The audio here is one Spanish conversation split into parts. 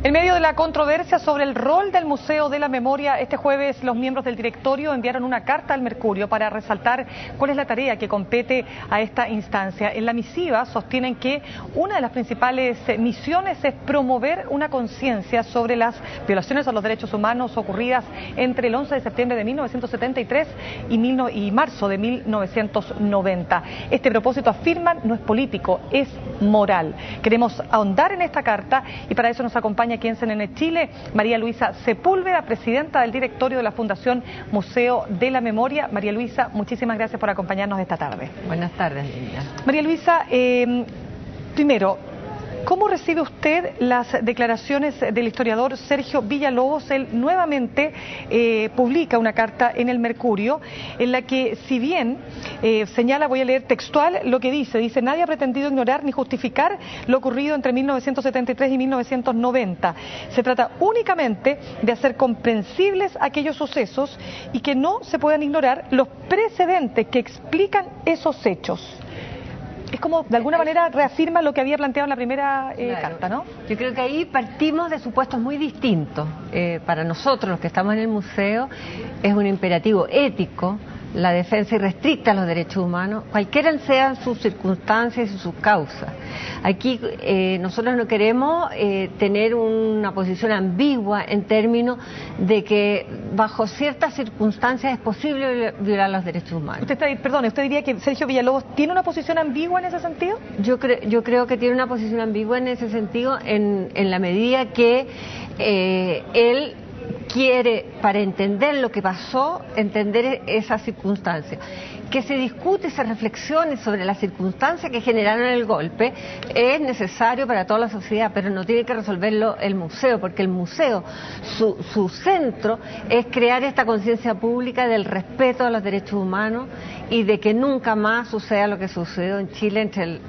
En medio de la controversia sobre el rol del Museo de la Memoria, este jueves los miembros del directorio enviaron una carta al Mercurio para resaltar cuál es la tarea que compete a esta instancia. En la misiva sostienen que una de las principales misiones es promover una conciencia sobre las violaciones a los derechos humanos ocurridas entre el 11 de septiembre de 1973 y marzo de 1990. Este propósito, afirman, no es político, es moral. Queremos ahondar en esta carta y para eso nos acompaña aquí en CNN Chile María Luisa Sepúlveda, presidenta del directorio de la Fundación Museo de la Memoria. María Luisa, muchísimas gracias por acompañarnos esta tarde. Buenas tardes, Linda. María Luisa, primero, ¿cómo recibe usted las declaraciones del historiador Sergio Villalobos? Él nuevamente publica una carta en el Mercurio en la que, si bien señala, voy a leer textual lo que dice, nadie ha pretendido ignorar ni justificar lo ocurrido entre 1973 y 1990. Se trata únicamente de hacer comprensibles aquellos sucesos y que no se puedan ignorar los precedentes que explican esos hechos. Es como, de alguna manera, reafirma lo que había planteado en la primera carta, ¿no? Yo creo que ahí partimos de supuestos muy distintos. Para nosotros, los que estamos en el museo, es un imperativo ético la defensa irrestricta de los derechos humanos, cualquiera sean sus circunstancias y sus causas. Aquí nosotros no queremos tener una posición ambigua en términos de que bajo ciertas circunstancias es posible violar los derechos humanos. ¿Usted diría que Sergio Villalobos tiene una posición ambigua en ese sentido? Yo creo que tiene una posición ambigua en ese sentido en la medida que él quiere, para entender lo que pasó, entender esas circunstancias. Que se discute y se reflexione sobre las circunstancias que generaron el golpe es necesario para toda la sociedad, pero no tiene que resolverlo el museo, porque el museo, su centro es crear esta conciencia pública del respeto a los derechos humanos y de que nunca más suceda lo que sucedió en Chile entre el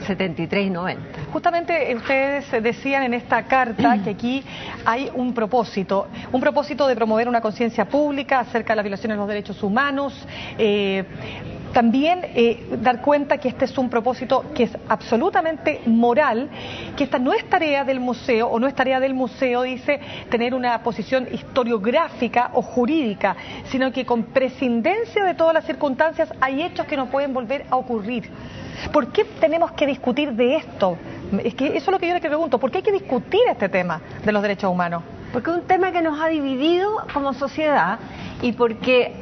73 y 90. Justamente ustedes decían en esta carta que aquí hay un propósito de promover una conciencia pública acerca de las violaciones de los derechos humanos, también dar cuenta que este es un propósito que es absolutamente moral, que esta no es tarea del museo, o no es tarea del museo, dice, tener una posición historiográfica o jurídica, sino que con prescindencia de todas las circunstancias hay hechos que no pueden volver a ocurrir. ¿Por qué tenemos que discutir de esto? Es que eso es lo que yo le pregunto, ¿por qué hay que discutir este tema de los derechos humanos? Porque es un tema que nos ha dividido como sociedad y porque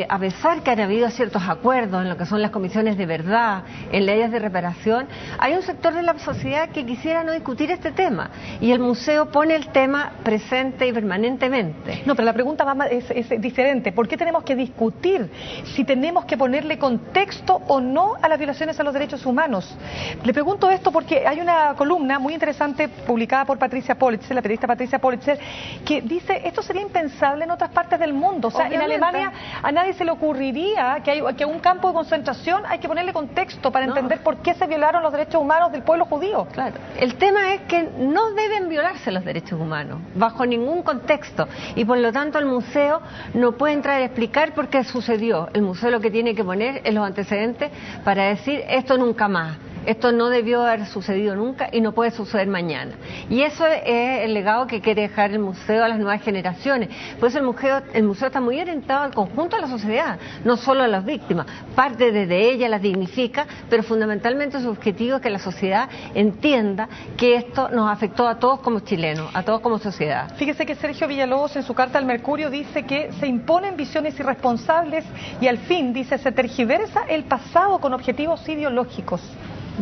a pesar que han habido ciertos acuerdos en lo que son las comisiones de verdad, en leyes de reparación, hay un sector de la sociedad que quisiera no discutir este tema y el museo pone el tema presente y permanentemente. No, pero la pregunta es diferente. ¿Por qué tenemos que discutir si tenemos que ponerle contexto o no a las violaciones a los derechos humanos? Le pregunto esto porque hay una columna muy interesante publicada por Patricia Politzer, la periodista Patricia Politzer, que dice, esto sería impensable en otras partes del mundo. O sea, en Alemania a nadie se le ocurriría que a un campo de concentración hay que ponerle contexto para entender por qué se violaron los derechos humanos del pueblo judío. Claro. El tema es que no deben violarse los derechos humanos, bajo ningún contexto. Y por lo tanto el museo no puede entrar a explicar por qué sucedió. El museo lo que tiene que poner es los antecedentes para decir, esto nunca más. Esto no debió haber sucedido nunca y no puede suceder mañana. Y eso es el legado que quiere dejar el museo a las nuevas generaciones. Por eso el museo está muy orientado al conjunto de la sociedad, no solo a las víctimas. Parte desde ella, las dignifica, pero fundamentalmente su objetivo es que la sociedad entienda que esto nos afectó a todos como chilenos, a todos como sociedad. Fíjese que Sergio Villalobos en su carta al Mercurio dice que se imponen visiones irresponsables y al fin, dice, se tergiversa el pasado con objetivos ideológicos.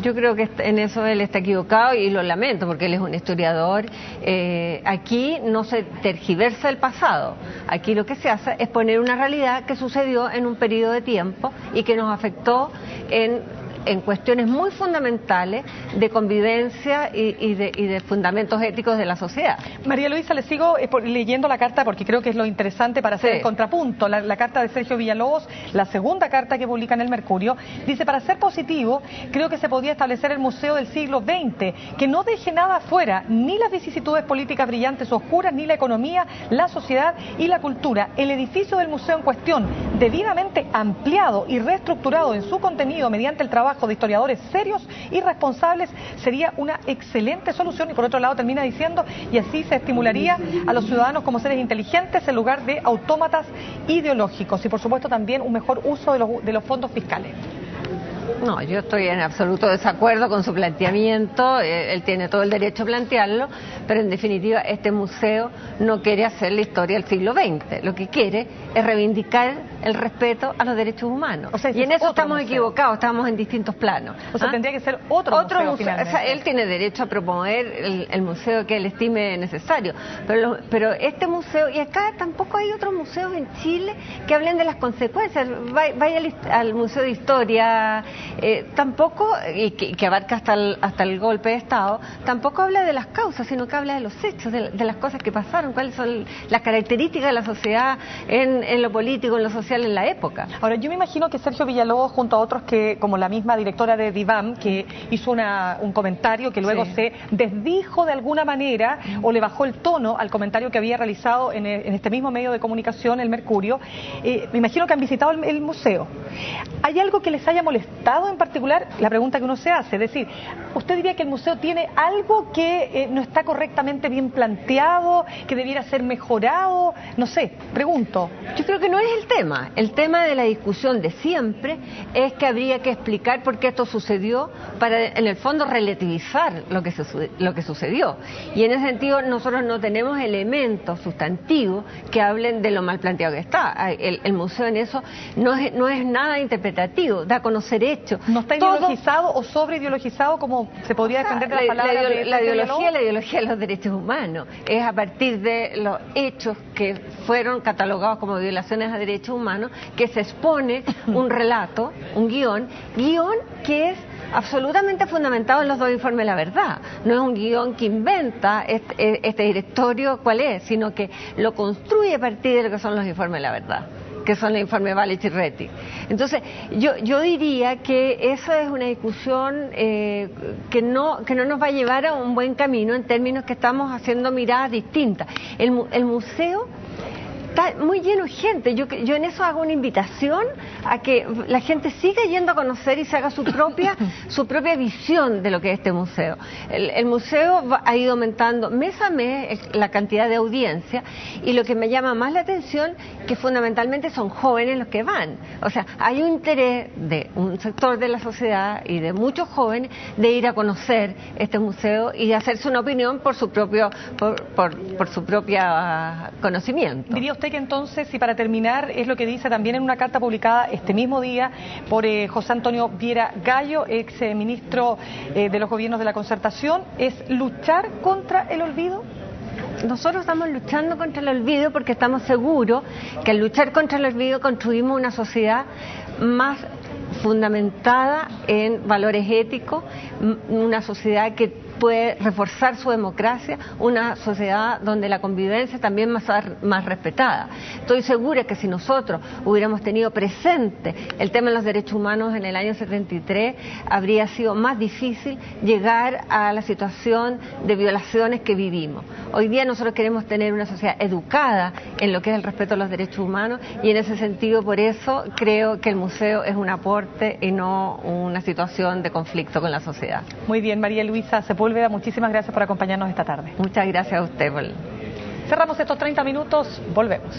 Yo creo que en eso él está equivocado y lo lamento porque él es un historiador. Aquí no se tergiversa el pasado, aquí lo que se hace es poner una realidad que sucedió en un periodo de tiempo y que nos afectó en cuestiones muy fundamentales de convivencia y de fundamentos éticos de la sociedad. María Luisa, le sigo leyendo la carta porque creo que es lo interesante para hacer el contrapunto. La carta de Sergio Villalobos, la segunda carta que publica en el Mercurio, dice, para ser positivo, creo que se podía establecer el museo del siglo XX, que no deje nada afuera, ni las vicisitudes políticas brillantes o oscuras, ni la economía, la sociedad y la cultura. El edificio del museo en cuestión debidamente ampliado y reestructurado en su contenido mediante el trabajo de historiadores serios y responsables, sería una excelente solución. Y por otro lado termina diciendo, y así se estimularía a los ciudadanos como seres inteligentes en lugar de autómatas ideológicos, y por supuesto también un mejor uso de los fondos fiscales. No, yo estoy en absoluto desacuerdo con su planteamiento, él tiene todo el derecho a plantearlo, pero en definitiva este museo no quiere hacer la historia del siglo XX, lo que quiere es reivindicar el respeto a los derechos humanos. O sea, y en eso estamos equivocados, estamos en distintos planos. O sea, tendría que ser otro museo. O sea, él tiene derecho a promover el museo que él estime necesario, pero este museo, y acá tampoco hay otros museos en Chile que hablen de las consecuencias. Vaya al Museo de Historia, tampoco, y que abarca hasta el golpe de Estado, tampoco habla de las causas, sino que habla de los hechos, de las cosas que pasaron, cuáles son las características de la sociedad en lo político, en lo social, en la época. Ahora, yo me imagino que Sergio Villalobos, junto a otros que, como la misma directora de DIVAM, que hizo un comentario que luego se desdijo de alguna manera, o le bajó el tono al comentario que había realizado en este mismo medio de comunicación, El Mercurio, me imagino que han visitado el museo. ¿Hay algo que les haya molestado en particular? La pregunta que uno se hace, es decir, ¿usted diría que el museo tiene algo que no está correctamente bien planteado, que debiera ser mejorado? No sé, pregunto. Yo creo que no es el tema de la discusión de siempre es que habría que explicar por qué esto sucedió para, en el fondo, relativizar lo que sucedió. Y en ese sentido nosotros no tenemos elementos sustantivos que hablen de lo mal planteado que está. El museo en eso no es nada interpretativo, da a conocer hechos. ¿No está ideologizado o sobreideologizado, como se podría defender de la palabra la ideología de los derechos humanos es a partir de los hechos que fueron catalogados como violaciones a derechos humanos, que se expone un relato, un guión que es absolutamente fundamentado en los dos informes de la verdad. No es un guión que inventa este directorio cuál es, sino que lo construye a partir de lo que son los informes de la verdad, que son los informes Valich y Rettig. Entonces, yo diría que esa es una discusión que no nos va a llevar a un buen camino en términos que estamos haciendo miradas distintas. El museo está muy lleno de gente. Yo en eso hago una invitación a que la gente siga yendo a conocer y se haga su propia visión de lo que es este museo. El museo ha ido aumentando mes a mes la cantidad de audiencia, y lo que me llama más la atención que fundamentalmente son jóvenes los que van. O sea, hay un interés de un sector de la sociedad y de muchos jóvenes de ir a conocer este museo y de hacerse una opinión por su propio conocimiento. ¿Diría usted que entonces, y para terminar, es lo que dice también en una carta publicada este mismo día por José Antonio Viera Gallo, ex ministro de los gobiernos de la Concertación, es luchar contra el olvido? Nosotros estamos luchando contra el olvido porque estamos seguros que al luchar contra el olvido construimos una sociedad más fundamentada en valores éticos, una sociedad que puede reforzar su democracia, una sociedad donde la convivencia también más respetada. Estoy segura que si nosotros hubiéramos tenido presente el tema de los derechos humanos en el año 73, habría sido más difícil llegar a la situación de violaciones que vivimos. Hoy día nosotros queremos tener una sociedad educada en lo que es el respeto a los derechos humanos, y en ese sentido, por eso creo que el museo es un aporte y no una situación de conflicto con la sociedad. Muy bien, María Luisa Sepúlveda, muchísimas gracias por acompañarnos esta tarde. Muchas gracias a usted. Cerramos estos 30 minutos, volvemos.